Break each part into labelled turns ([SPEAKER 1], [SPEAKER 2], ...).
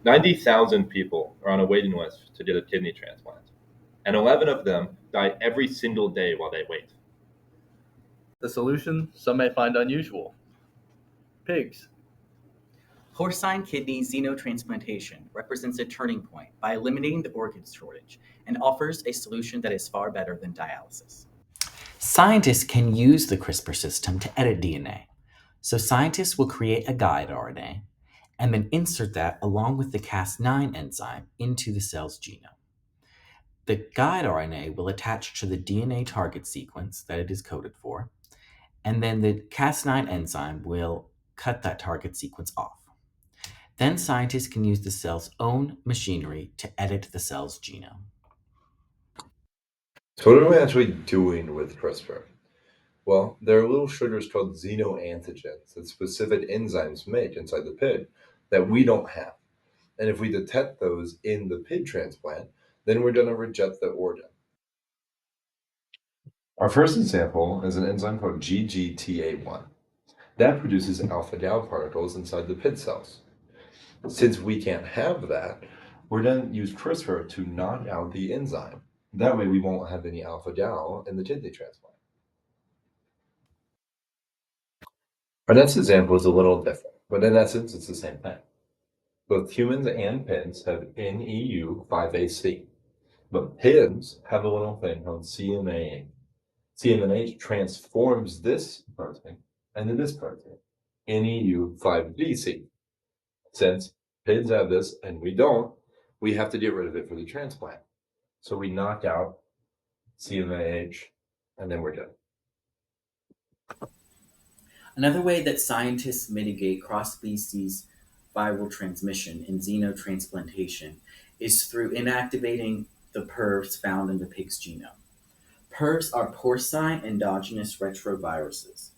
[SPEAKER 1] 90,000 people are on a waiting list to get a kidney transplant, and 11 of them die every single day while they wait.
[SPEAKER 2] The solution some may find unusual: pigs.
[SPEAKER 3] Porcine kidney xenotransplantation represents a turning point by eliminating the organ shortage and offers a solution that is far better than dialysis.
[SPEAKER 4] Scientists can use the CRISPR system to edit DNA. So scientists will create a guide RNA and then insert that along with the Cas9 enzyme into the cell's genome. The guide RNA will attach to the DNA target sequence that it is coded for, and then the Cas9 enzyme will cut that target sequence off. Then scientists can use the cell's own machinery to edit the cell's genome.
[SPEAKER 5] So what are we actually doing with CRISPR? Well, there are little sugars called xenoantigens that specific enzymes make inside the pig that we don't have. And if we detect those in the pig transplant, then we're going to reject the organ. Our first example is an enzyme called GGTA1 that produces alpha gal particles inside the pig cells. Since we can't have that, we're going to use CRISPR to knock out the enzyme. That way we won't have any alpha gal in the kidney transplant. Our next example is a little different, but in essence, it's the same thing. Both humans and pigs have NEU5AC, but pigs have a little thing called CMAH. CMAH transforms this protein into this protein, NEU5DC. Since pigs have this and we don't, we have to get rid of it for the transplant. So we knock out CMAH and then we're done.
[SPEAKER 3] Another way that scientists mitigate cross-species viral transmission in xenotransplantation is through inactivating the PERVs found in the pig's genome. PERVs are porcine endogenous retroviruses.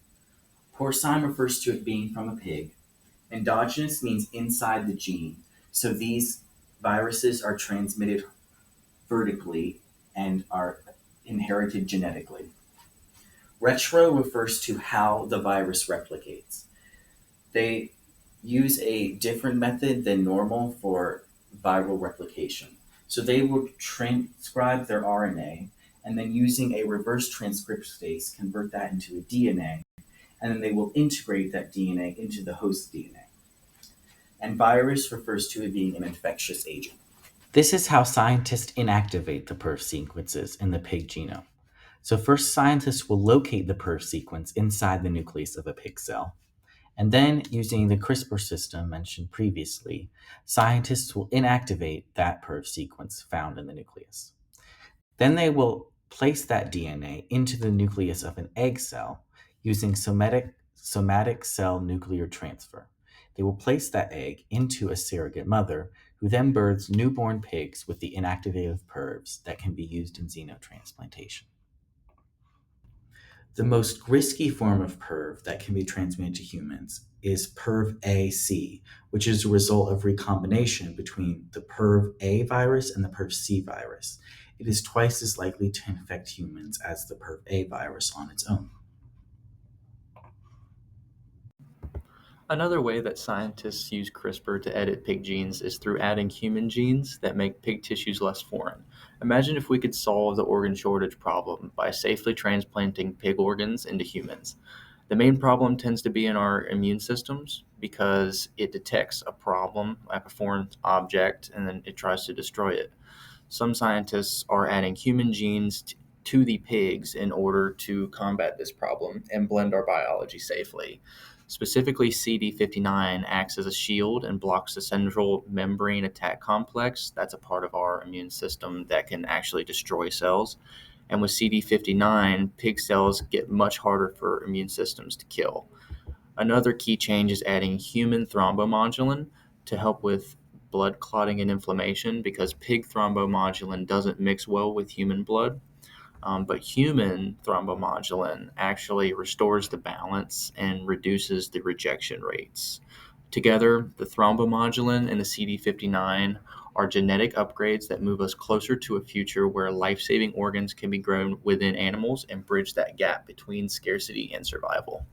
[SPEAKER 3] Porcine refers to it being from a pig. Endogenous means inside the gene, so these viruses are transmitted vertically and are inherited genetically. Retro refers to how the virus replicates. They use a different method than normal for viral replication. So they will transcribe their RNA and then using a reverse transcriptase convert that into a DNA, and then they will integrate that DNA into the host DNA. And virus refers to it being an infectious agent.
[SPEAKER 4] This is how scientists inactivate the PERV sequences in the pig genome. So first, scientists will locate the PERV sequence inside the nucleus of a pig cell. And then, using the CRISPR system mentioned previously, scientists will inactivate that PERV sequence found in the nucleus. Then they will place that DNA into the nucleus of an egg cell using somatic cell nuclear transfer. They will place that egg into a surrogate mother who then births newborn pigs with the inactivated PERVs that can be used in xenotransplantation. The most risky form of PERV that can be transmitted to humans is PERV AC, which is a result of recombination between the PERV A virus and the PERV C virus. It is twice as likely to infect humans as the PERV A virus on its own.
[SPEAKER 2] Another way that scientists use CRISPR to edit pig genes is through adding human genes that make pig tissues less foreign. Imagine if we could solve the organ shortage problem by safely transplanting pig organs into humans. The main problem tends to be in our immune systems because it detects a problem, like a foreign object, and then it tries to destroy it. Some scientists are adding human genes to the pigs in order to combat this problem and blend our biology safely. Specifically, CD59 acts as a shield and blocks the central membrane attack complex. That's a part of our immune system that can actually destroy cells. And with CD59, pig cells get much harder for immune systems to kill. Another key change is adding human thrombomodulin to help with blood clotting and inflammation because pig thrombomodulin doesn't mix well with human blood. But human thrombomodulin actually restores the balance and reduces the rejection rates. Together, the thrombomodulin and the CD59 are genetic upgrades that move us closer to a future where life-saving organs can be grown within animals and bridge that gap between scarcity and survival.